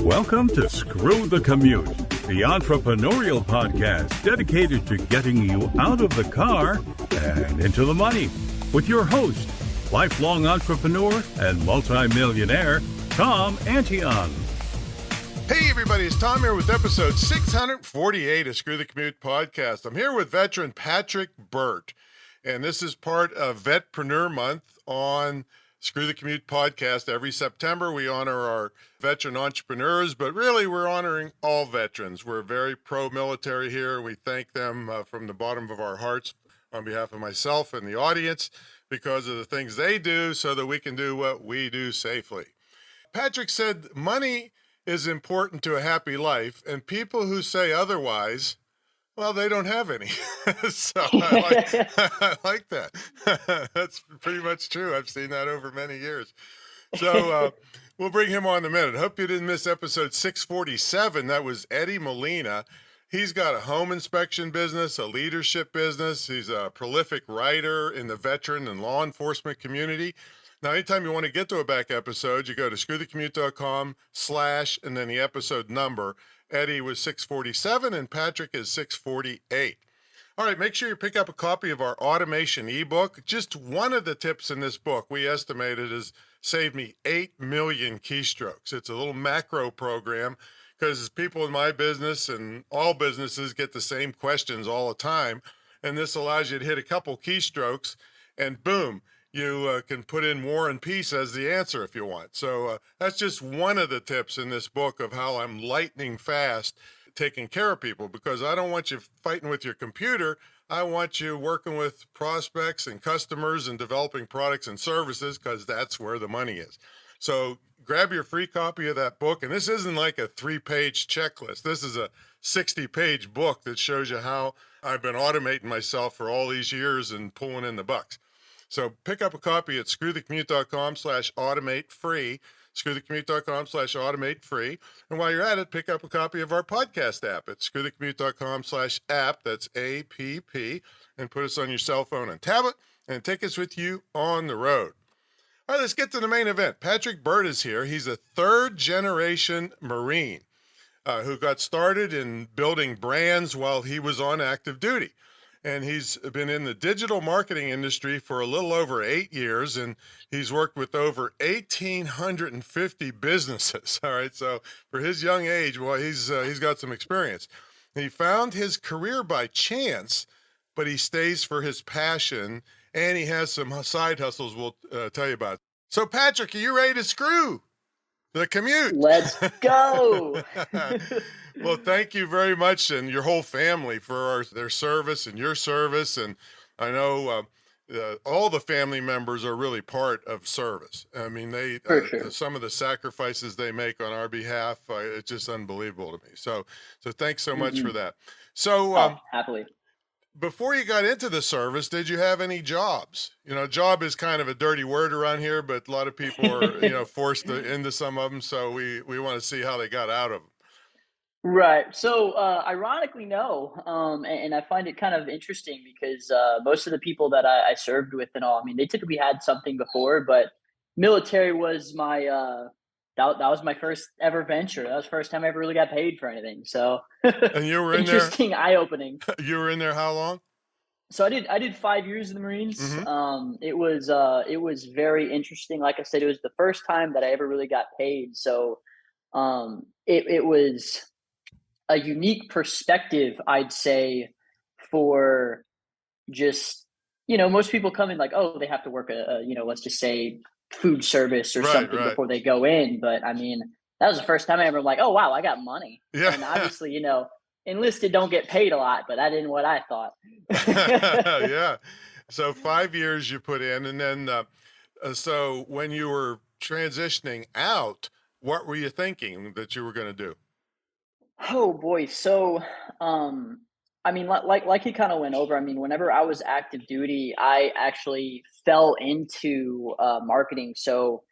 Welcome to Screw the Commute, the entrepreneurial podcast dedicated to getting you out of the car and into the money. With your host, lifelong entrepreneur and multimillionaire, Tom Antion. Hey everybody, it's Tom here with episode 648 of Screw the Commute podcast. I'm here with veteran Patrick Burt, and this is part of Vetpreneur Month on Screw the Commute podcast. Every September, we honor our veteran entrepreneurs, but really we're honoring all veterans. We're very pro-military here. We thank them from the bottom of our hearts on behalf of myself and the audience because of the things they do so that we can do what we do safely. Patrick said money is important to a happy life, and people who say otherwise, well, they don't have any. So I like that. That's pretty much true. I've seen that over many years. So we'll bring him on in a minute. Hope you didn't miss episode 647. That was Eddie Molina. He's got a home inspection business, a leadership business. He's a prolific writer in the veteran and law enforcement community. Now, anytime you want to get to a back episode, you go to screwthecommute.com/ and then the episode number. Eddie was 647 and Patrick is 648. All right, make sure you pick up a copy of our automation ebook. Just one of the tips in this book we estimated has saved me 8 million keystrokes. It's a little macro program because people in my business and all businesses get the same questions all the time. And this allows you to hit a couple keystrokes and boom, you can put in War and Peace as the answer if you want. So that's just one of the tips in this book of how I'm lightning fast taking care of people, because I don't want you fighting with your computer. I want you working with prospects and customers and developing products and services, because that's where the money is. So grab your free copy of that book. And this isn't like a 3-page checklist. This is a 60-page book that shows you how I've been automating myself for all these years and pulling in the bucks. So pick up a copy at screwthecommute.com/automate free, screwthecommute.com/automate free. And while you're at it, pick up a copy of our podcast app at screwthecommute.com/app, that's APP, and put us on your cell phone and tablet and take us with you on the road. All right, let's get to the main event. Patrick Burt is here. He's a third-generation Marine who got started in building brands while he was on active duty. And he's been in the digital marketing industry for a little over 8 years, and he's worked with over 1,850 businesses. All right, so for his young age, well, he's got some experience. He found his career by chance, but he stays for his passion, and he has some side hustles we'll tell you about. So, Patrick, are you ready to screw the commute? Let's go. Well, thank you very much, and your whole family for their service and your service. And I know all the family members are really part of service. I mean, Sure. some of the sacrifices they make on our behalf, it's just unbelievable to me. So thanks so much for that. So Happily. before you got into the service, did you have any jobs? You know, job is kind of a dirty word around here, but a lot of people are, forced into some of them. So we want to see how they got out of them. Right. So, ironically, no. And I find it kind of interesting because most of the people that I served with and all, I mean, they typically had something before, but military was my that was my first ever venture. That was the first time I ever really got paid for anything. So, And you were in there. interesting, eye-opening. You were in there how long? So I did 5 years in the Marines. Mm-hmm. It was very interesting. Like I said, it was the first time that I ever really got paid. So, it was a unique perspective, I'd say, for just, most people come in like, oh, they have to work let's just say food service or something before they go in. But I mean, that was the first time I ever like, oh, wow, I got money. Yeah. And obviously, enlisted don't get paid a lot, but that isn't what I thought. Yeah. So 5 years you put in, and then so when you were transitioning out, what were you thinking that you were going to do? Oh boy. So, I mean, like he kind of went over. I mean, whenever I was active duty, I actually fell into marketing. So,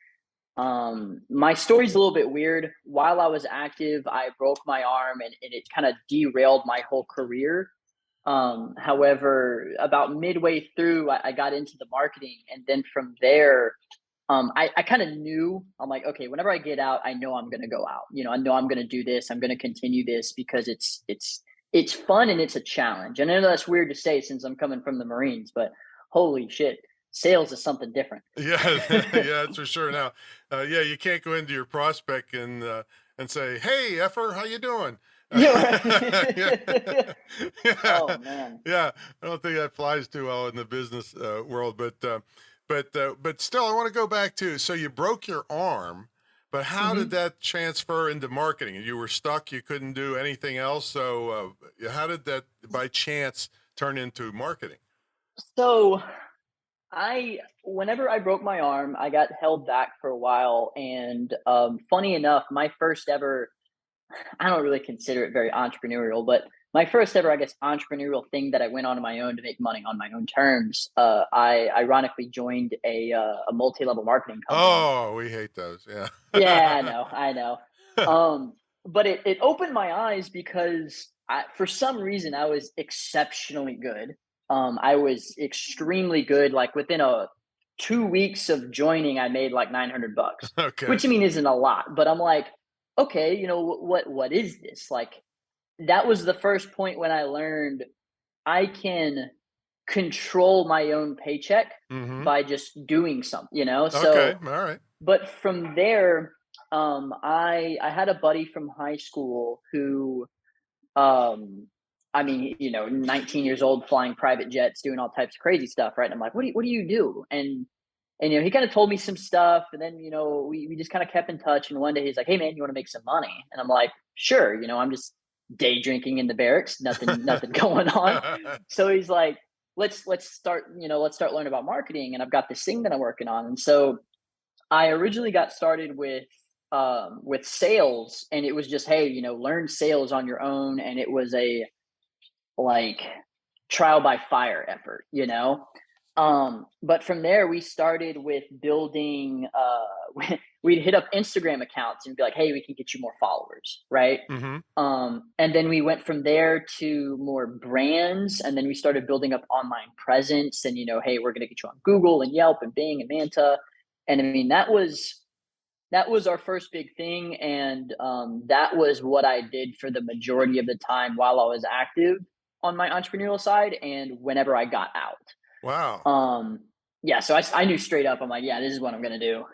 my story's a little bit weird. While I was active, I broke my arm, and it kind of derailed my whole career. However, about midway through, I got into the marketing, and then from there, I kind of knew, I'm like, okay, whenever I get out, I know I'm going to go out. I know I'm going to do this. I'm going to continue this because it's fun and it's a challenge. And I know that's weird to say since I'm coming from the Marines, but holy shit, sales is something different. Yeah, yeah, that's for sure. Now, yeah, you can't go into your prospect and say, "Hey, effer, how you doing?" Yeah. Yeah, Oh yeah, man. yeah. I don't think that flies too well in the business world, but still, I want to go back to. So you broke your arm, but how did Mhm. that transfer into marketing? You were stuck; you couldn't do anything else. So, how did that, by chance, turn into marketing? So whenever I broke my arm, I got held back for a while, and funny enough, my first ever, I don't really consider it very entrepreneurial, but my first ever, I guess, entrepreneurial thing that I went on my own to make money on my own terms. I ironically joined a multi-level marketing company. Oh, we hate those. Yeah. Yeah, I know. But it opened my eyes because for some reason I was exceptionally good. I was extremely good. Like within a 2 weeks of joining, I made like $900, Okay. which I mean isn't a lot, but I'm like, okay, what is this? Like that was the first point when I learned I can control my own paycheck Mm-hmm. by just doing something. Okay. So All right. but from there, I had a buddy from high school who, um, I mean, 19 years old, flying private jets, doing all types of crazy stuff, right? And I'm like, what do you do? And he kind of told me some stuff, and then we just kind of kept in touch. And one day he's like, hey man, you want to make some money? And I'm like, sure. I'm just day drinking in the barracks, nothing going on. So he's like, let's start learning about marketing, and I've got this thing that I'm working on, and so I originally got started with sales, and it was just, hey, learn sales on your own, and it was a like trial by fire effort. But from there we started with building we'd hit up Instagram accounts and be like, hey, we can get you more followers, right? Mm-hmm. And then we went from there to more brands, and then we started building up online presence, and hey, we're going to get you on Google and Yelp and Bing and Manta. And I mean, that was our first big thing, and that was what I did for the majority of the time while I was active on my entrepreneurial side, and whenever I got Wow. out. Yeah, so I knew straight up. I'm like, yeah, this is what I'm gonna do.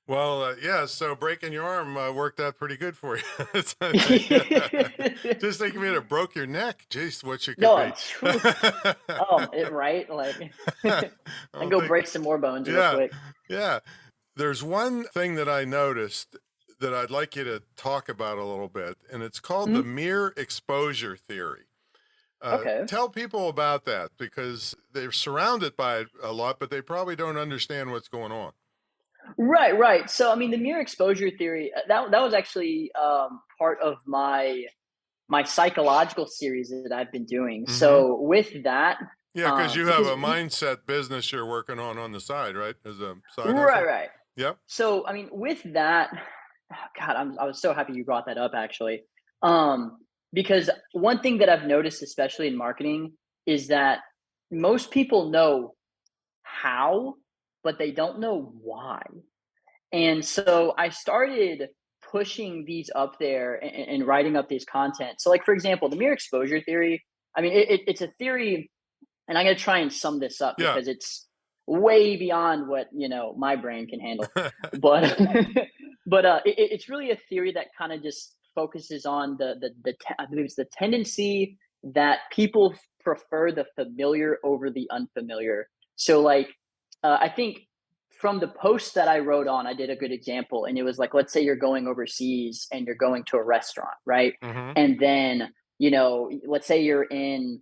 Well, yeah. So breaking your arm worked out pretty good for you. Just think if you had broke your neck, jeez, what you could No, be. right, like I I don't go think. break some more bones real Yeah, quick. yeah. There's one thing that I noticed that I'd like you to talk about a little bit, and it's called the Mhm. mere exposure theory. Okay. Tell people about that because they're surrounded by it a lot, but they probably don't understand what's going on. Right. So I mean, the mere exposure theory, that was actually part of my psychological series that I've been doing. Mm-hmm. So with that, Yeah, because you have because a mindset business you're working on the side, right? As a side hustle. right. Yep. So I mean, with that, God, I was so happy you brought that up actually, um, because one thing that I've noticed, especially in marketing, is that most people know how, but they don't know why. And so I started pushing these up there and writing up these content. So, like for example, the mere exposure theory. I mean, it's a theory, and I'm going to try and sum this up Yeah. because it's way beyond what my brain can handle. But it's really a theory that kind of just focuses on I believe it's the tendency that people prefer the familiar over the unfamiliar. So like I think from the post that I wrote on, I did a good example, and it was like, let's say you're going overseas and you're going to a restaurant, right? Mm-hmm. And then let's say you're in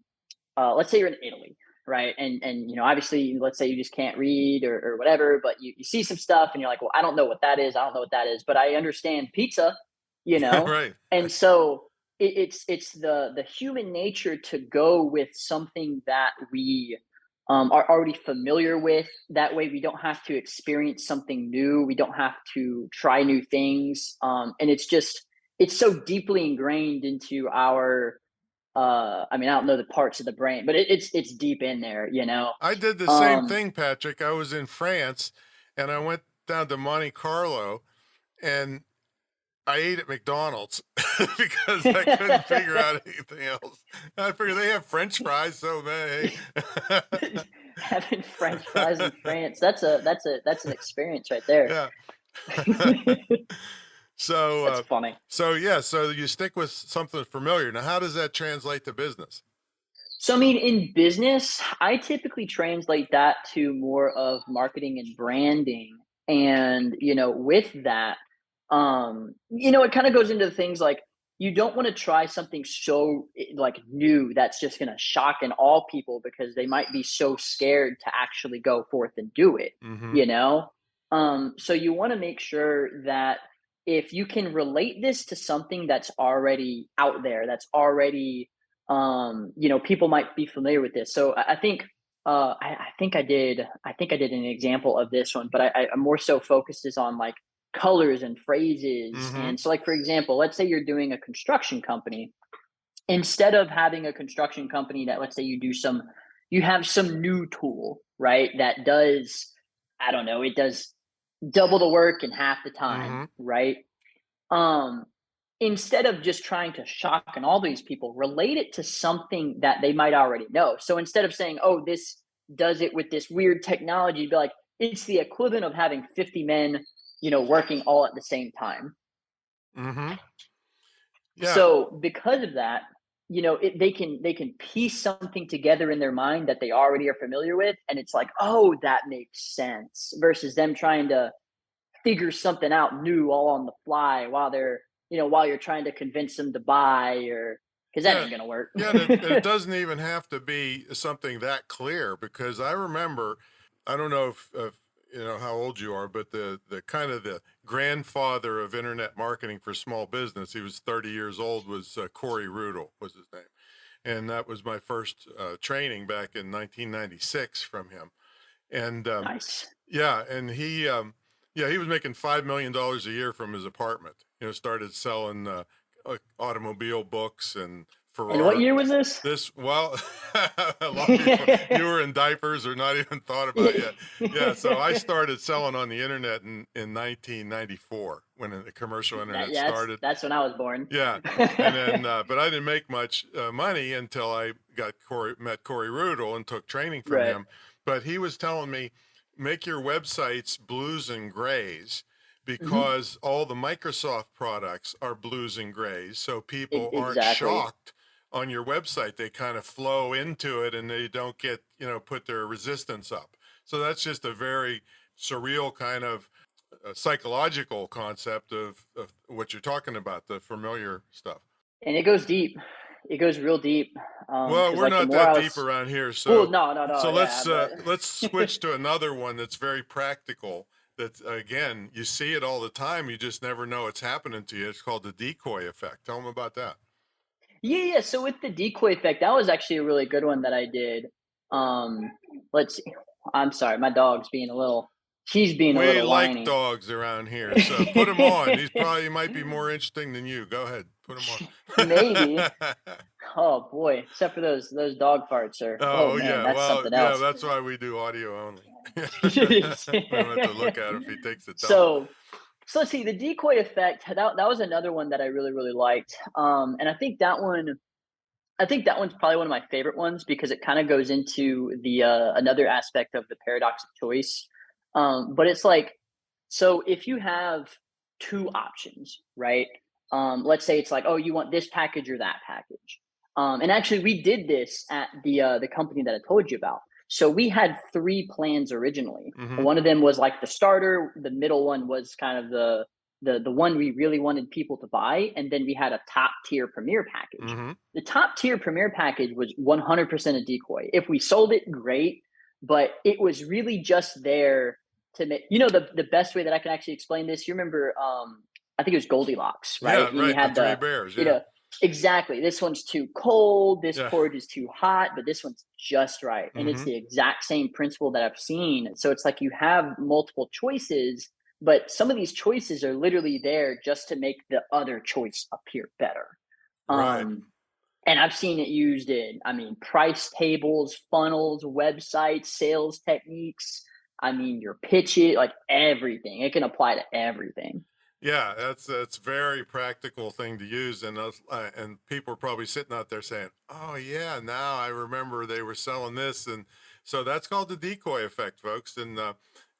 Italy, right? And obviously, let's say you just can't read or whatever, but you see some stuff and you're like, well, I don't know what that is. I don't know what that is, but I understand pizza, you know? Right. And so it's the human nature to go with something that we are already familiar with. That way we don't have to experience something new. We don't have to try new things. And it's so deeply ingrained into our I mean, I don't know the parts of the brain, but it's deep in there. I did the same Um, thing, Patrick. I was in France and I went down to Monte Carlo, and I ate at McDonald's because I couldn't figure out anything else. I figured they have French fries, so man, hey. Having French fries in France, that's an experience right there. Yeah. So, That's funny. so you stick with something familiar. Now, how does that translate to business? So, I mean, in business, I typically translate that to more of marketing and branding. And, with that, it kind of goes into things like you don't want to try something so like new that's just going to shock and awe people because they might be so scared to actually go forth and do it, Mm-hmm. you know? So you want to make sure that if you can relate this to something that's already out there, that's already people might be familiar with this. So I think I think I did an example of this one, but I'm more so focused is on like colors and phrases. Mm-hmm. And so, like, for example, let's say you're doing a construction company. Instead of having a construction company that, let's say, you have some new tool, right? That does, I don't know, it does double the work in half the time, Mm-hmm. right? Um, Instead of just trying to shock and all these people, relate it to something that they might already know. So instead of saying, "Oh, this does it with this weird technology," be like, "It's the equivalent of having 50 men, working all at the same time." Mm-hmm. Yeah. So because of that, they can piece something together in their mind that they already are familiar with, and it's like, "Oh, that makes sense," versus them trying to figure something out new all on the fly while you're trying to convince them to buy, or because that Yeah. ain't gonna work. Yeah, and it doesn't even have to be something that clear, because I remember, I don't know if you know how old you are, but the kind of the grandfather of internet marketing for small business, he was 30 years old, was Corey Rudel was his name. And that was my first training back in 1996 from him. And Nice. yeah, and he was making $5 million a year from his apartment. Started selling automobile books and And what Ferrari. year was this? Well, long before you were in diapers or not even thought about yet. Yeah, so I started selling on the internet in 1994 when the commercial internet Yeah, that's started. that's when I was born. Yeah, and then but I didn't make much money until I met Corey Rudel and took training from Right. him. But he was telling me, make your websites blues and grays, Hmm. because all the Microsoft products are blues and grays, so people aren't Exactly. shocked on your website. They kind of flow into it and they don't get, put their resistance up. So that's just a very surreal kind of psychological concept of what you're talking about, the familiar stuff. And it goes deep. It goes real deep. Well, Because we're like the not more that I deep was, around here, well, so no, no, no, yeah, but let's switch to another one that's very practical. That, again, you see it all the time. You just never know it's happening to you. It's called the decoy effect. Tell them about that. yeah. So with the decoy effect, that was actually a really good one that I did. Um, let's see. I'm sorry, my dog's being a little. She's being a We little like whiny. dogs around here, so put him on. He's probably might be more interesting than you. Go ahead, put him Maybe. on. Oh boy, except for those dog farts are. Oh Oh man, yeah, that's well, something yeah, else. that's why we do audio only. We don't have to look at him if he takes a dump. so so let's see the decoy effect. That was another one that I really liked. And I think that one's probably one of my favorite ones because it kind of goes into the another aspect of the paradox of choice. But it's like, so if you have two options, right? Let's say it's like, oh, you want this package or that package. And actually, we did this at the company that I told you about. So we had three plans originally. Mm-hmm. One of them was like the starter. The middle one was kind of the one we really wanted people to buy, and then we had a top tier premier package. Mm-hmm. The top tier premier package was 100% a decoy. If we sold it, great, but it was really just there to make, the best way that I can actually explain this. You remember, I think it was Goldilocks, right? Yeah, And you right. The had three bears. you Yeah. know, exactly. This one's too cold. This Yeah. porridge is too hot, but this one's just right. And it's Mm-hmm. the exact same principle that I've seen. So it's like you have multiple choices, but some of these choices are literally there just to make the other choice appear better. Right. Um, and I've seen it used in, I mean, price tables, funnels, websites, sales techniques. I mean, your pitches, like everything. It can apply to everything. Yeah, that's very practical thing to use, and people are probably sitting out there saying, "Oh yeah, now I remember they were selling this," and so that's called the decoy effect, folks, and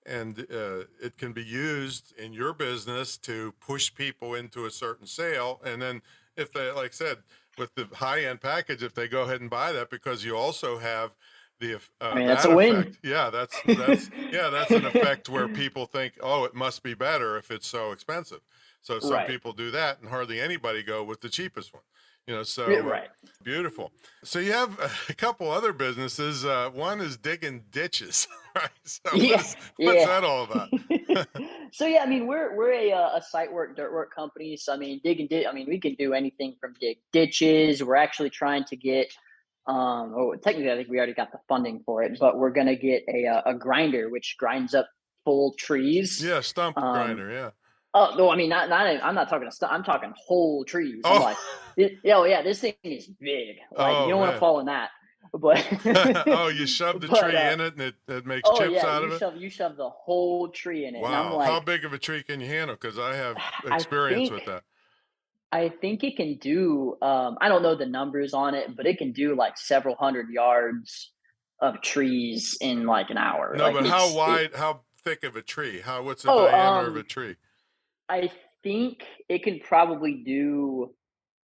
it can be used in your business to push people into a certain sale, and then if they, like I said, with the high end package, if they go ahead and buy that because you also have I mean, that's that a win. effect. Yeah, that's an effect where people think, oh, it must be better if it's so expensive. So some Right. people do that, and hardly anybody go with the cheapest one. Yeah, So right. beautiful. So you have a couple other businesses. One is digging ditches, right? So Yeah, what's yeah. that all about? So yeah, I mean, we're a site work, dirt work company. So I mean, I mean, we can do anything from dig ditches. We're actually trying to get, oh, technically, I think we already got the funding for it, but we're gonna get a grinder which grinds up full trees. Yeah, stump Um, grinder. Yeah. oh no, I mean, not. I'm not talking. I'm talking whole trees. I'm Oh, like, oh yeah, this thing is big. Like you oh don't want to man. fall in that, but Oh, you shove the but tree in it, and it makes oh chips yeah, out of it. you shove the whole tree in it, and I'm Wow. How like, big of a tree can you handle? Because I have I experience think with that. I think it can do. I don't know the numbers on it, but it can do like several hundred yards of trees in like an hour. No, Like but it's it. how thick of a tree? What's the Oh, diameter of a tree? I think it can probably do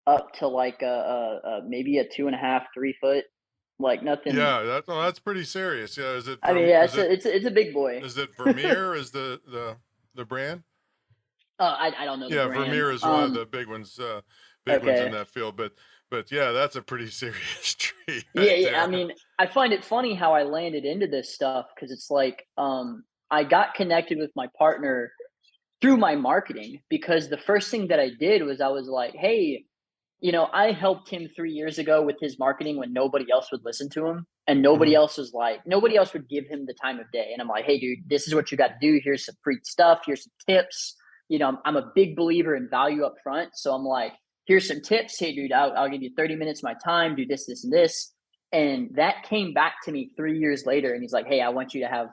up to like maybe a 2.5, 3 foot. Like nothing. Yeah, that's pretty serious. Yeah, I mean, yeah, Is it it's a big boy. Vermeer is the brand? I don't know the Yeah, brand. Vermeer is one of the big ones in Okay. that field. But yeah, that's a pretty serious tree Yeah, right yeah. I there. mean, I find it funny how I landed into this stuff because it's like I got connected with my partner through my marketing because the first thing that I did was I was like, hey, I helped him 3 years ago with his marketing when nobody else would listen to him. And Mhm. nobody else would give him the time of day. And I'm like, hey, dude, this is what you got to do. Here's some free stuff. Here's some tips. I'm a big believer in value up front. So I'm like, here's some tips. Hey, dude, I'll give you 30 minutes of my time. Do this, this, and this. And that came back to me 3 years later. And he's like, hey, I want you to have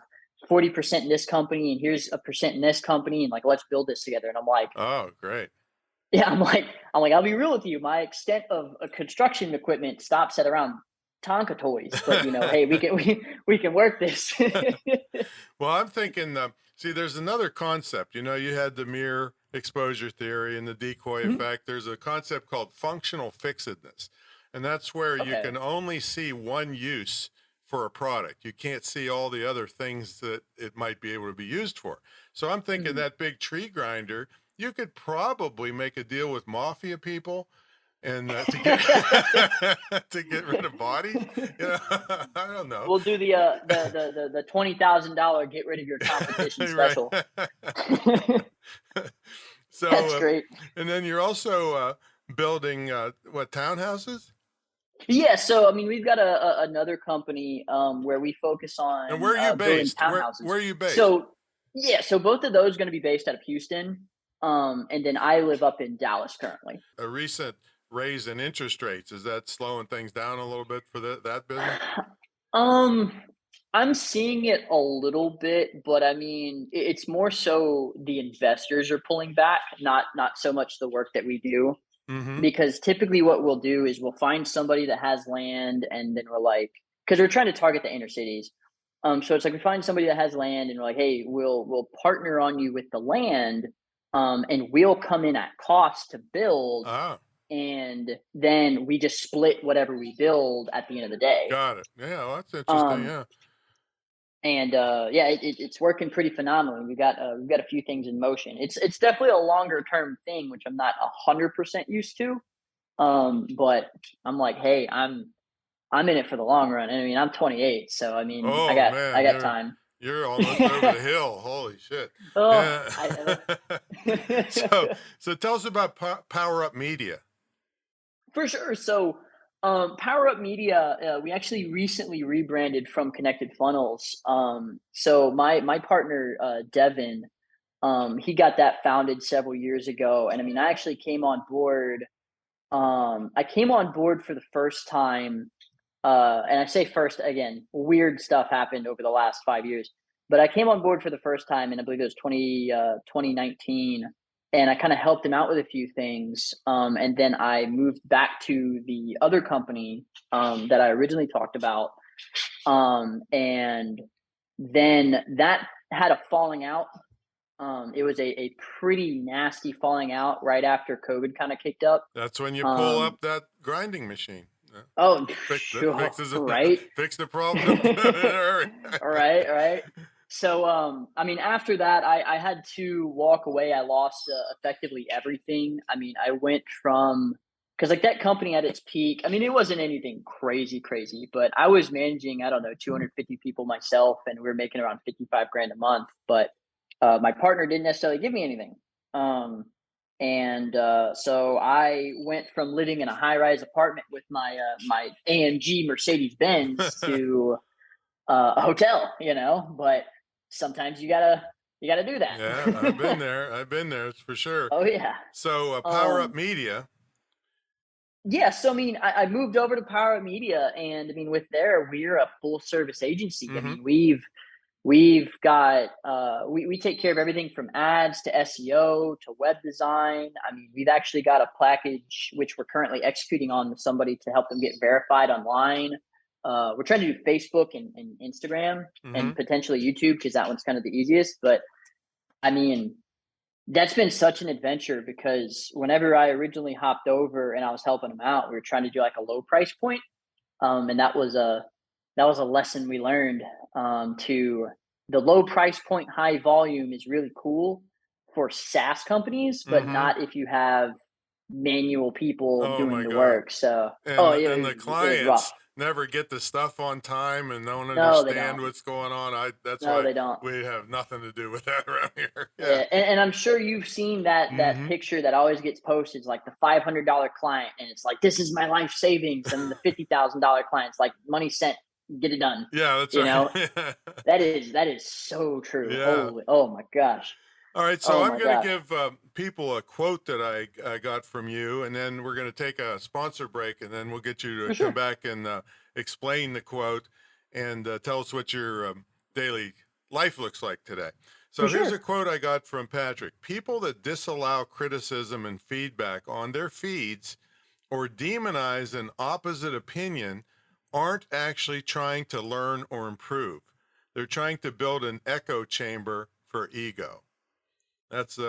40% in this company. And here's a percent in this company. And like, let's build this together. And I'm like, Oh, great. yeah, I'll be real with you. My extent of construction equipment stops at around Tonka toys, but hey, we can work this. Well, I'm thinking, see, there's another concept. You had the mirror exposure theory and the decoy Mhm. effect. There's a concept called functional fixedness, and that's where you Okay. can only see one use for a product. You can't see all the other things that it might be able to be used for. So I'm thinking Mhm. that big tree grinder, you could probably make a deal with mafia people and to get to get rid of bodies. I don't know. We'll do the $20,000 get rid of your competition Right. special. That's So, great. and then you're also building what, townhouses? Yeah, so I mean, we've got another company where we focus And on where are you building based? Where townhouses. are you based? So yeah, so both of those going to be based out of Houston, and then I live up in Dallas currently. A recent raise in interest rates, is that slowing things down a little bit for that business? Um, I'm seeing it a little bit, but I mean, it's more so the investors are pulling back, not so much the work that we do. Mm-hmm. Because typically, what we'll do is we'll find somebody that has land, and then we're like, because we're trying to target the inner cities. So it's like we find somebody that has land, and we're like, hey, we'll partner on you with the land, and we'll come in at cost to build, Ah, and then we just split whatever we build at the end of the day. got it. Yeah, well, that's interesting. Um, Yeah. and yeah, it's working pretty phenomenally. We've got a few things in motion. It's definitely a longer term thing, which I'm not 100% used to. But I'm like, hey, I'm in it for the long run. And I mean, I'm 28, so I mean, Oh I man, got time. you're almost over the hill. Holy shit. Oh, Yeah. I so so tell us about Power Up Media. for sure. So, Power Up Media, we actually recently rebranded from Connected Funnels. So my partner Devin, he got that founded several years ago, and I mean, I actually came on board. I came on board for the first time, and I say first again, weird stuff happened over the last 5 years. But I came on board for the first time, and I believe it was 2019, and I kind of helped him out with a few things. And then I moved back to the other company that I originally talked about, and then that had a falling out. It was a pretty nasty falling out right after COVID kind of kicked up. That's when you pull Um, up that grinding machine. oh, sure, Fixes right. fix the problem in a hurry. Right, right. So, I mean, after that, I had to walk away. I lost effectively everything. I mean, I went from, because like that company at its peak, I mean, it wasn't anything crazy, crazy, but I was managing, I don't know, 250 people myself, and we were making around 55 grand a month. But my partner didn't necessarily give me anything. So I went from living in a high rise apartment with my AMG Mercedes Benz to a hotel, but sometimes you gotta do that. Yeah, I've been there. I've been there. It's for sure. Oh yeah. So Power Up Um, Media. yeah. So I mean, I moved over to Power Up Media, and I mean, with there, we're a full service agency. I Mm-hmm. mean, we've got we take care of everything from ads to SEO to web design. I mean, we've actually got a package which we're currently executing on with somebody to help them get verified online. We're trying to do Facebook and Instagram Mm-hmm. and potentially YouTube because that one's kind of the easiest. But I mean, that's been such an adventure because whenever I originally hopped over and I was helping them out, we were trying to do like a low price point, and that was a lesson we learned. To the low price point, high volume is really cool for SaaS companies, but Mm-hmm. not if you have manual people Oh doing my the God. work. So, And oh yeah, and the it was rough. clients never get the stuff on time and don't No, they understand don't. what's going on. That's No, why they don't. we have nothing to do with that around here. Yeah. Yeah, and I'm sure you've seen that Mm-hmm. picture that always gets posted, like the $500 client, and it's like this is my life savings, and then the $50,000 client's like money sent, get it done. Yeah, that's You know right. that is so true. Yeah. Holy, oh my gosh, All right, so oh I'm my going to gosh, give people a quote that I got from you, and then we're going to take a sponsor break, and then we'll get you to for come sure, back and explain the quote and tell us what your daily life looks like today. for So here's a sure. quote I got from Patrick. People that disallow criticism and feedback on their feeds or demonize an opposite opinion aren't actually trying to learn or improve. They're trying to build an echo chamber for ego. That's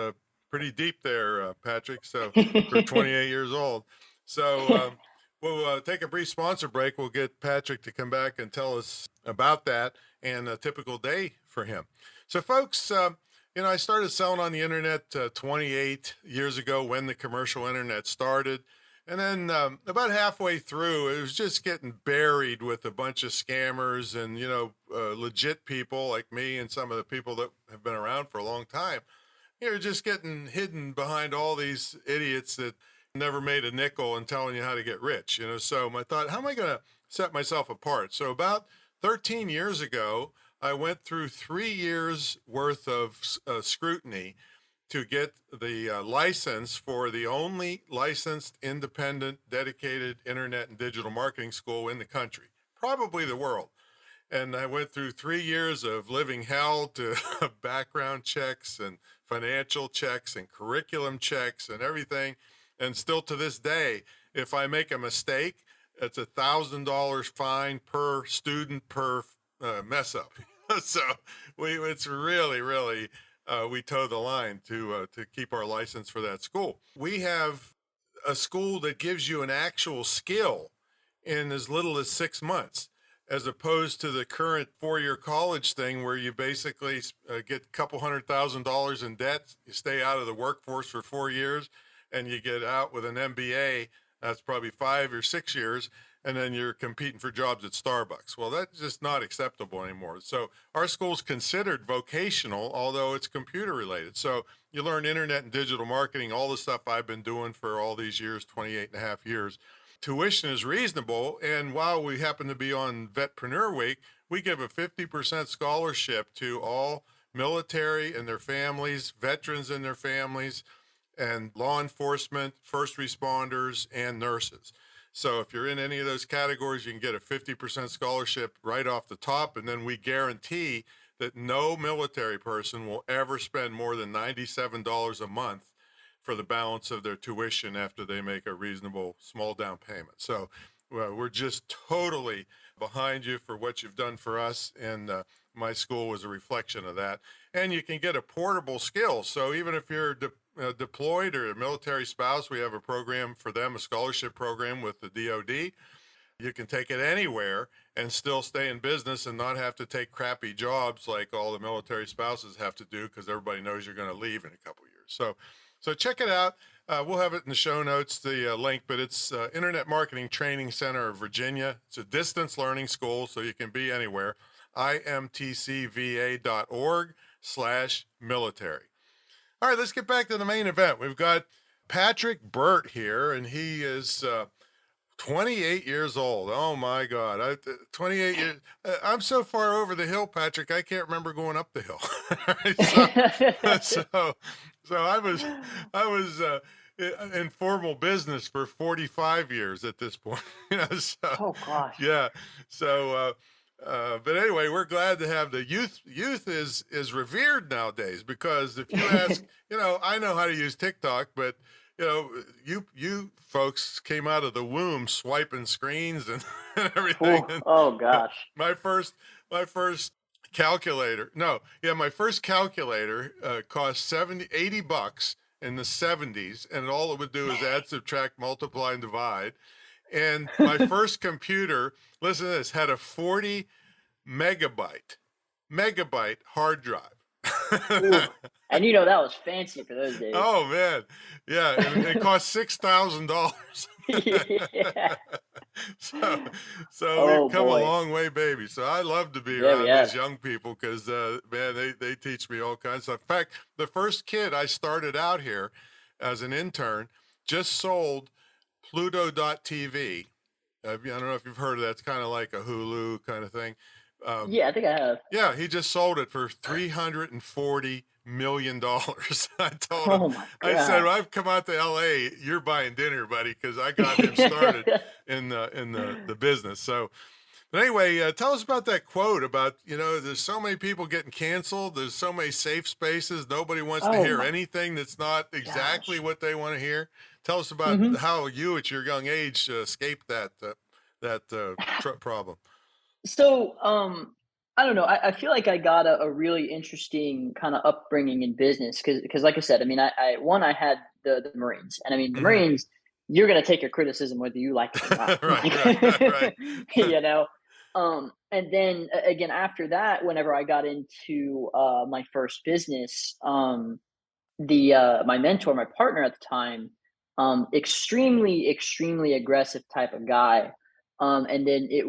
pretty deep there, Patrick. So for 28 years old. So we'll take a brief sponsor break. We'll get Patrick to come back and tell us about that and a typical day for him. So folks, I started selling on the internet 28 years ago when the commercial internet started. And then about halfway through, it was just getting buried with a bunch of scammers and, legit people like me and some of the people that have been around for a long time. You're just getting hidden behind all these idiots that never made a nickel and telling you how to get rich. So I thought, how am I going to set myself apart? So about 13 years ago, I went through 3 years worth of scrutiny to get the license for the only licensed, independent, dedicated internet and digital marketing school in the country, probably the world. And I went through 3 years of living hell to background checks and financial checks and curriculum checks and everything. And still to this day, if I make a mistake, it's $1,000 fine per student per mess up. So it's really, really, we toe the line to keep our license for that school. We have a school that gives you an actual skill in as little as 6 months, as opposed to the current 4-year college thing where you basically get a couple $100,000 in debt, you stay out of the workforce for 4 years, and you get out with an MBA. That's probably 5 or 6 years, and then you're competing for jobs at Starbucks. Well, that's just not acceptable anymore. So our school's considered vocational, although it's computer related. So you learn internet and digital marketing, all the stuff I've been doing for all these years, 28 and a half years. Tuition is reasonable, and while we happen to be on Vetpreneur Week, we give a 50% scholarship to all military and their families, veterans and their families, and law enforcement, first responders, and nurses. So if you're in any of those categories, you can get a 50% scholarship right off the top, and then we guarantee that no military person will ever spend more than $97 a month for the balance of their tuition after they make a reasonable small down payment. So we're just totally behind you for what you've done for us. And my school was a reflection of that. And you can get a portable skill. So even if you're deployed or a military spouse, we have a program for them, a scholarship program with the DOD. You can take it anywhere and still stay in business and not have to take crappy jobs like all the military spouses have to do, because everybody knows you're going to leave in a couple of years. So check it out. We'll have it in the show notes, the link, but it's Internet Marketing Training Center of Virginia. It's a distance learning school, so you can be anywhere. imtcva.org/military. All right, let's get back to the main event. We've got Patrick Burt here, and he is 28 years old. Oh my God. 28 years. I'm so far over the hill, Patrick, I can't remember going up the hill. so I was in formal business for 45 years at this point. Oh gosh. Yeah. So, but anyway, we're glad to have the youth. Youth is revered nowadays, because if you ask, I know how to use TikTok, but you folks came out of the womb swiping screens and everything. Oh gosh. My first calculator. My first calculator cost $80 in the 70s, and all it would do is add, subtract, multiply, and divide. And my first computer, listen to this, had a 40 megabyte hard drive. Ooh. And that was fancy for those days. Oh man, yeah, it cost $6,000. Yeah. So we've come a long way, baby. So I love to be around these young people, because man, they teach me all kinds of stuff. In fact, the first kid I started out here as an intern just sold Pluto.tv. I don't know if you've heard of that. It's kind of like a Hulu kind of thing. Yeah, I think I have. Yeah, he just sold it for $340 million. I told him, I said, well, I've come out to LA, you're buying dinner, buddy, because I got him started in the business. So, but anyway, tell us about that quote about, there's so many people getting canceled. There's so many safe spaces. Nobody wants to hear anything that's not exactly what they want to hear. Tell us about how you, at your young age, escaped that problem. So, I don't know. I feel like I got a really interesting kind of upbringing in business, because like I said, I mean, I had the Marines, and I mean, the Marines, you're going to take your criticism whether you like it or not. right. And then again, after that, whenever I got into my first business, my mentor, my partner at the time, extremely aggressive type of guy. And then it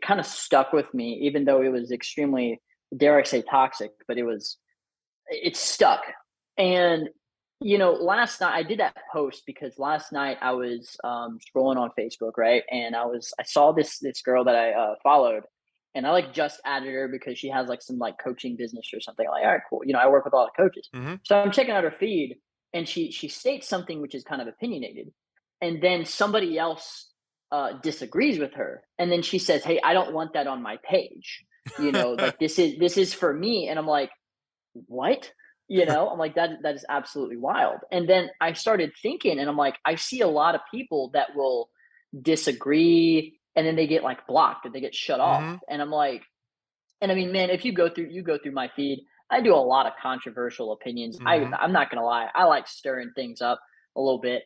kind of stuck with me, even though it was extremely, dare I say, toxic, but it stuck. And, last night I did that post because last night I was scrolling on Facebook, right? And I saw this girl that I followed, and I just added her because she has some coaching business or something. All right, cool. I work with a lot of coaches. So I'm checking out her feed, and she states something which is kind of opinionated. And then somebody else disagrees with her, and then she says, hey, I don't want that on my page, this is for me. And I'm like, what? I'm like, that is absolutely wild. And then I started thinking, and I'm like, I see a lot of people that will disagree, and then they get blocked, or they get shut off. And I'm like, and I mean, man, if you go through my feed, I do a lot of controversial opinions. I'm not gonna lie, I like stirring things up a little bit,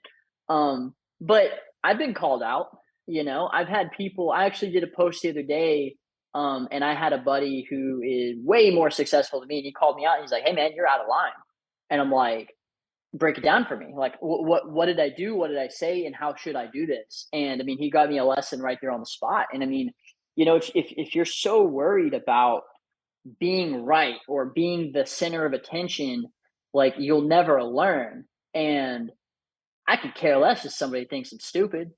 but I've been called out. I've had people. I actually did a post the other day, and I had a buddy who is way more successful than me, and he called me out. And he's like, hey man, you're out of line. And I'm like, break it down for me. Like, what did I do? What did I say? And how should I do this? And I mean, he got me a lesson right there on the spot. And I mean, if you're so worried about being right or being the center of attention, you'll never learn. And I could care less if somebody thinks I'm stupid.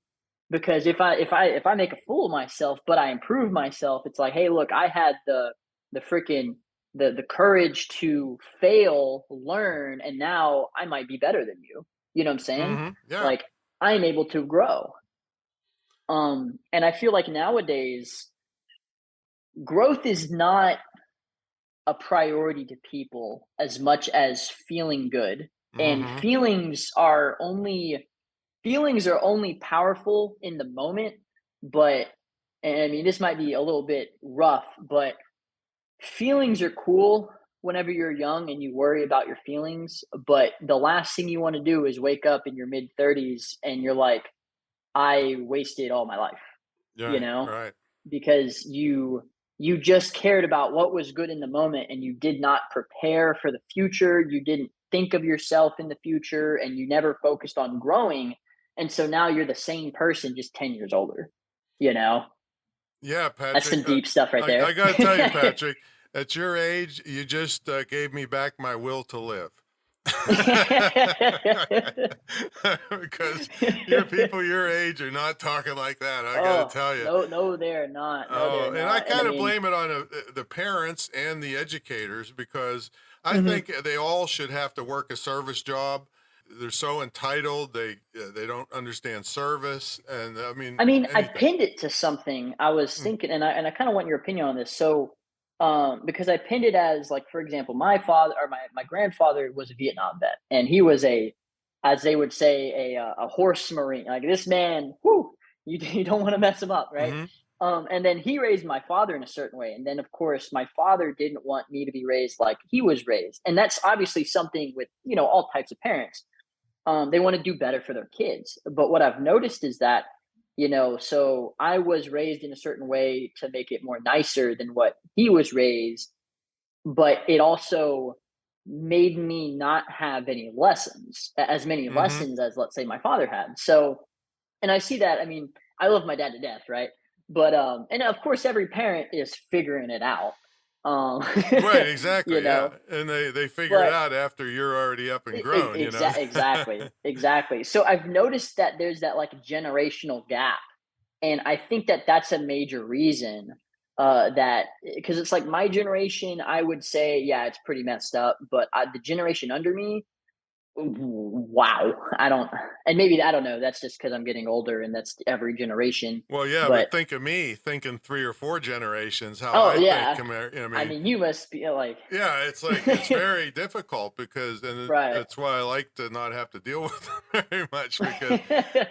Because if I make a fool of myself, but I improve myself, it's like, hey, look, I had the courage to fail, learn, and now I might be better than you. You know what I'm saying? Yeah. I'm able to grow. And I feel like nowadays, growth is not a priority to people as much as feeling good. And Mm-hmm. feelings are only powerful in the moment, but and I mean this might be a little bit rough, but feelings are cool whenever you're young and you worry about your feelings, but the last thing you want to do is wake up in your mid 30s and you're like, I wasted all my life, you Right, know, right. because you just cared about what was good in the moment and you did not prepare for the future. You didn't think of yourself in the future and you never focused on growing. And so now you're the same person, just 10 years older, you know? Yeah, That's Patrick. some deep stuff right I there. got to tell you, Patrick, at your age, you just gave me back my will to live. Because your people your age are not talking like that. I got to Oh, tell you. no, no, they're not. No, Oh, they're and I not. And I kind of mean, blame it on the parents and the educators because I mhm. think they all should have to work a service job. They're so entitled. They don't understand service, and I mean I mean, I anything. pinned it to something. I was Mm, thinking, and I kind of want your opinion on this. So, because I pinned it as like, for example, my father or my grandfather was a Vietnam vet, and he was as they would say, a horse marine. Like this man, whoo, you don't want to mess him up, right? Mm-hmm. And then he raised my father in a certain way, and then of course my father didn't want me to be raised like he was raised, and that's obviously something with all types of parents. They want to do better for their kids. But what I've noticed is that, so I was raised in a certain way to make it more nicer than what he was raised, but it also made me not have any lessons, as many Mm-hmm. lessons as, let's say, my father had. So, and I see that, I mean, I love my dad to death, right? But, and of course, every parent is figuring it out, um, Right, you exactly. Yeah, know, and they figure it but out after you're already up and grown. Exactly, exactly. So I've noticed that there's that like generational gap, and I think that that's a major reason. That because it's like my generation, I would say, yeah, it's pretty messed up. But the generation under me, wow, I don't, and maybe I don't know. That's just because I'm getting older, and that's every generation. Well, yeah, But but think of me thinking 3 or 4 generations, how oh I think. yeah, I I mean, mean, you must be like, yeah, it's like it's very difficult because, and right. that's why I like to not have to deal with them very much because.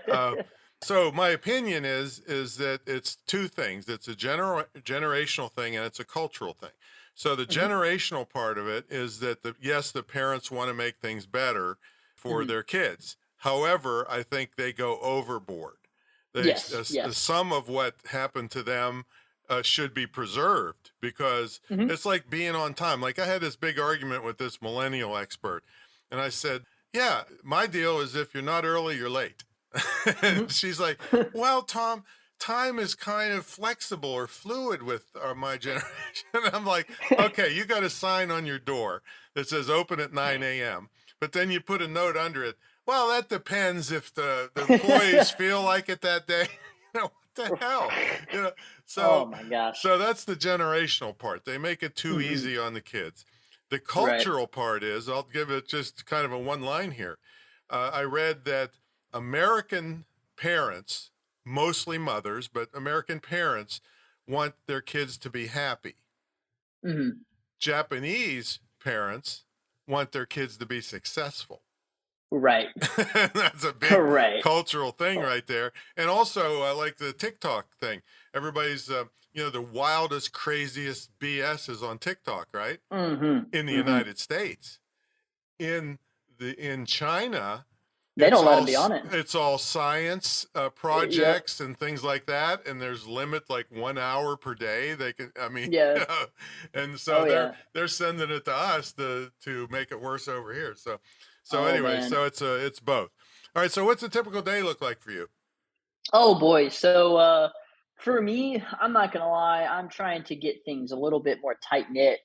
Uh, so my opinion is that it's two things. It's a generational thing and it's a cultural thing. So the Mhm, generational part of it is that yes, the parents want to make things better for mhm. their kids. However, I think they go overboard. Yes, yes. Some of what happened to them should be preserved because Mhm, it's like being on time. Like I had this big argument with this millennial expert, and I said, "Yeah, my deal is if you're not early, you're late." And mhm. she's like, "Well, Tom, time is kind of flexible or fluid with my generation." And I'm like, "Okay, you got a sign on your door that says open at 9 a.m., but then you put a note under it. Well, that depends if the employees feel like it that day." What the hell? You know, Oh so my gosh. so that's the generational part. They make it too Mhm. easy on the kids. The Right. cultural part is, I'll give it just kind of a one line here. I read that American parents, mostly mothers, but American parents want their kids to be happy. Mhm. Japanese parents want their kids to be successful. Right. That's a big Right. cultural thing right there. And also, I like the TikTok thing. Everybody's, the wildest, craziest BS is on TikTok, right? Mhm. In the Mhm. United States. In China, They don't let them be on it. it's all science Yep. projects and things like that, and there's limit like 1 hour per day. They can, I mean, Yeah. and so Oh they're yeah. they're sending it to us to make it worse over here. So Oh anyway, man. so it's both. All right. So what's a typical day look like for you? Oh boy. So for me, I'm not gonna lie, I'm trying to get things a little bit more tight knit.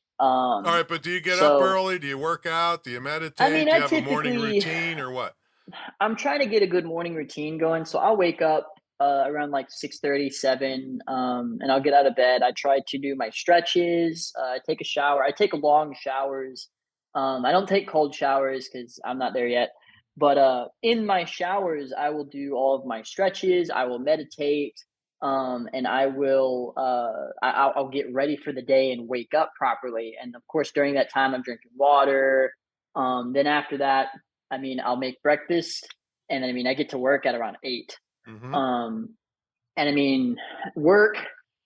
All right, but do you get up So early? Do you work out? Do you I mean meditate? Do I you have a morning typically routine or what? I'm trying to get a good morning routine going. So I'll wake up around like 6:37, and I'll get out of bed. I try to do my stretches. I take a shower. I take long showers. I don't take cold showers because I'm not there yet. But in my showers, I will do all of my stretches. I will meditate. and I will I'll get ready for the day and wake up properly. And of course, during that time, I'm drinking water. Then after that, I mean, I'll make breakfast, and I mean, I get to work at around 8. Mm-hmm. And I mean, work.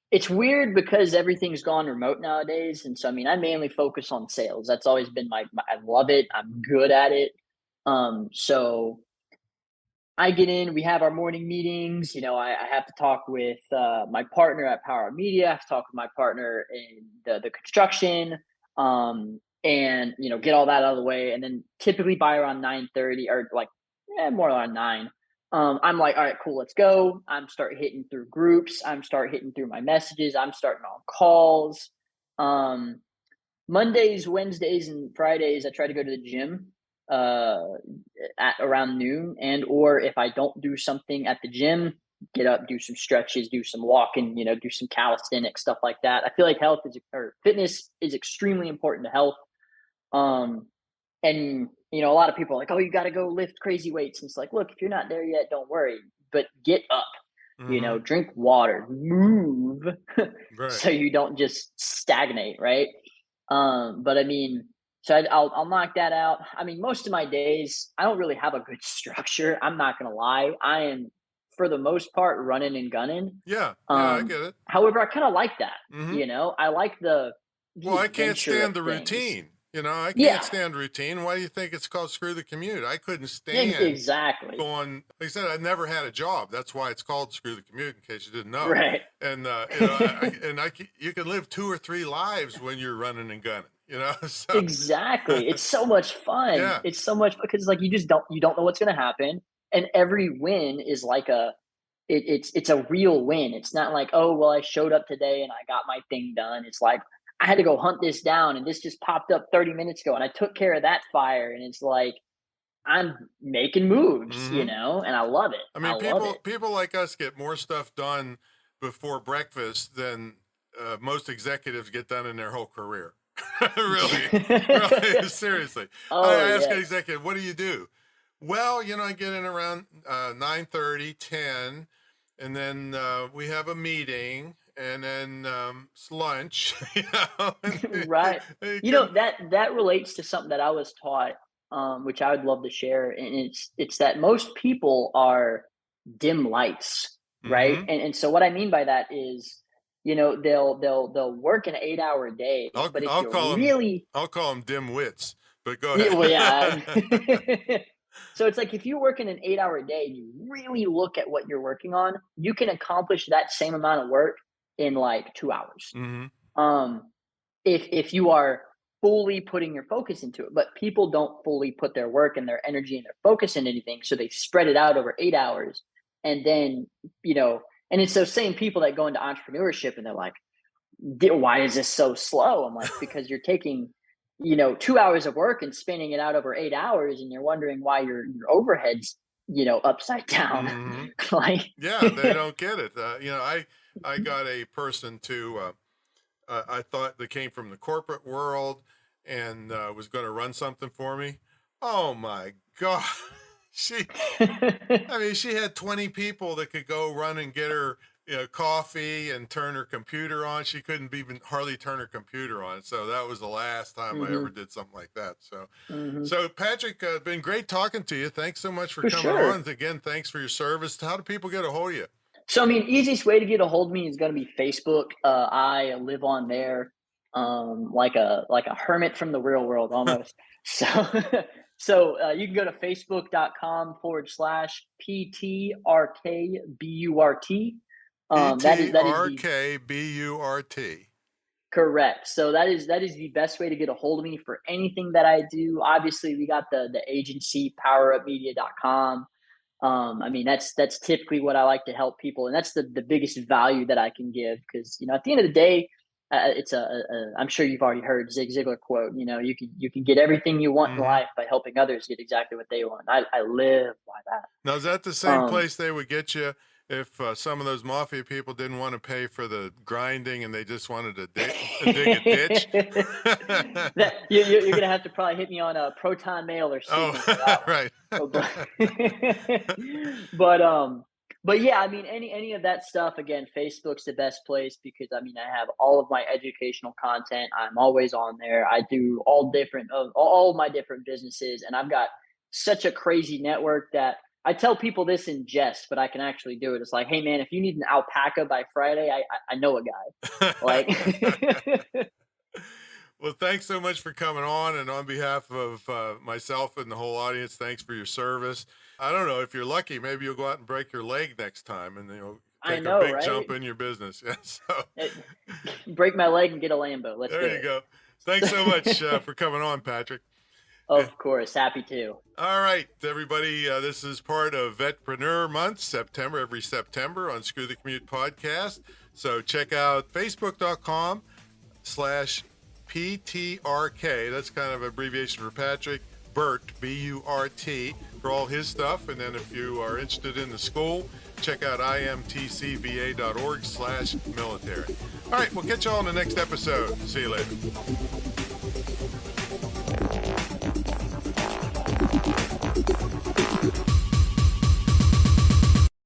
It's weird because everything's gone remote nowadays, and so I mean, I mainly focus on sales. That's always been my I love it. I'm good at it. So I get in, we have our morning meetings. You know, I have to talk with my partner at Power Media. I have to talk with my partner in the construction, and you know, get all that out of the way. And then typically by around 9:30 or like more around 9, I'm like, all right, cool, let's go. I'm start hitting through groups. I'm start hitting through my messages. I'm starting on calls. Um, Mondays, Wednesdays, and Fridays, I try to go to the gym uh at around noon, and or if I don't do something at the gym, get up, do some stretches, do some walking, you know, do some calisthenics, stuff like that. I feel like health is or fitness is extremely important to health. um and you know, a lot of people are like, oh, you got to go lift crazy weights, and it's like, look, if you're not there yet, don't worry, but get up, you know, Mm-hmm. drink water, move, Right. so you don't just stagnate, right? But I mean, so I'll knock that out. I mean, most of my days, I don't really have a good structure. I'm not gonna lie. I am, for the most part, running and gunning. Yeah. Yeah, I get it. However, I kind of like that. Mm-hmm. You know, I like the Well, I can't adventure of stand the things. routine. You know, I can't Yeah, stand routine. Why do you think it's called Screw the Commute? I couldn't stand exactly. going. Like I said, I never had a job. That's why it's called Screw the Commute, in case you didn't know. Right. And you know, you can live 2 or 3 lives when you're running and gunning. You know, so Exactly. It's so much fun. yeah. It's so much because like you don't know what's gonna happen, and every win is like it's a real win. It's not like, oh well, I showed up today and I got my thing done. It's like I had to go hunt this down, and this just popped up 30 minutes ago, and I took care of that fire, and it's like I'm making moves, you Mm-hmm. know, and I love it. I I mean, love it. people like us get more stuff done before breakfast than most executives get done in their whole career. Really, really, seriously. I Oh ask an yes. executive, "What do you do?" Well, you know, I get in around 9:30, 10, and then we have a meeting, and then it's lunch. You know, and Right. you You know, can. that relates to something that I was taught, which I would love to share, and it's that most people are dim lights, right? Mm-hmm. And so what I mean by that is, you know, they'll work an 8-hour day, but if I'll you're call them really I'll call them dim wits. But go yeah, well, yeah. ahead. So it's like if you work in an 8-hour day and you really look at what you're working on, you can accomplish that same amount of work in like 2 hours. Mm-hmm. Um, if you are fully putting your focus into it, but people don't fully put their work and their energy and their focus in anything, so they spread it out over 8 hours, and then you know, and it's those same people that go into entrepreneurship and they're like, why is this so slow? I'm like, because you're taking, you know, 2 hours of work and spinning it out over 8 hours, and you're wondering why your overhead's, you know, upside down. Mm-hmm. Like, Yeah, they don't get it. You know, I got a person to I thought that came from the corporate world and was going to run something for me. Oh my God, she I mean, she had 20 people that could go run and get her, you know, coffee and turn her computer on. She couldn't even hardly turn her computer on. So that was the last time I ever hmm did something like that. So, hmm so Patrick, been great talking to you. Thanks so much for for coming on. sure. Again, thanks for your service. How do people get a hold of you? So I mean, easiest way to get a hold of me is going to be Facebook. I live on there, like a hermit from the real world almost. So so you can go to facebook.com/PTRKBURT. That is the PTRKBURT. correct. So that is the best way to get a hold of me for anything that I do. Obviously, we got the agency powerupmedia.com. I mean, that's typically what I like to help people, and that's the biggest value that I can give, because you know, at the end of the day, it's I'm sure you've already heard Zig Ziglar quote. You know, you can get everything you want in Mm-hmm. life by helping others get exactly what they want. I live by that. Now, is that the same Um, place they would get you if some of those mafia people didn't want to pay for the grinding and they just wanted to dig a ditch? that you're gonna have to probably hit me on a proton mail or Oh, signal for that right. one. But but But yeah, I mean, any of that stuff, again, Facebook's the best place because I mean, I have all of my educational content. I'm always on there. I do all of my different businesses, and I've got such a crazy network that I tell people this in jest, but I can actually do it. It's like, hey man, if you need an alpaca by Friday, I know a guy. Like Well, thanks so much for coming on. And on behalf of myself and the whole audience, thanks for your service. I don't know, if you're lucky, maybe you'll go out and break your leg next time and I take a know, big right? jump in your business. Yeah, so Break my leg and get a Lambo. Let's do there you it. go. Thanks so much for coming on, Patrick. Of course, happy to. All right, everybody. This is part of Vetpreneur Month, every September on Screw the Commute podcast. So check out facebook.com/PTRK. That's kind of abbreviation for Patrick Burt, B-U-R-T, for all his stuff. And then if you are interested in the school, check out imtcva.org/military. All right, we'll catch you all in the next episode. See you later.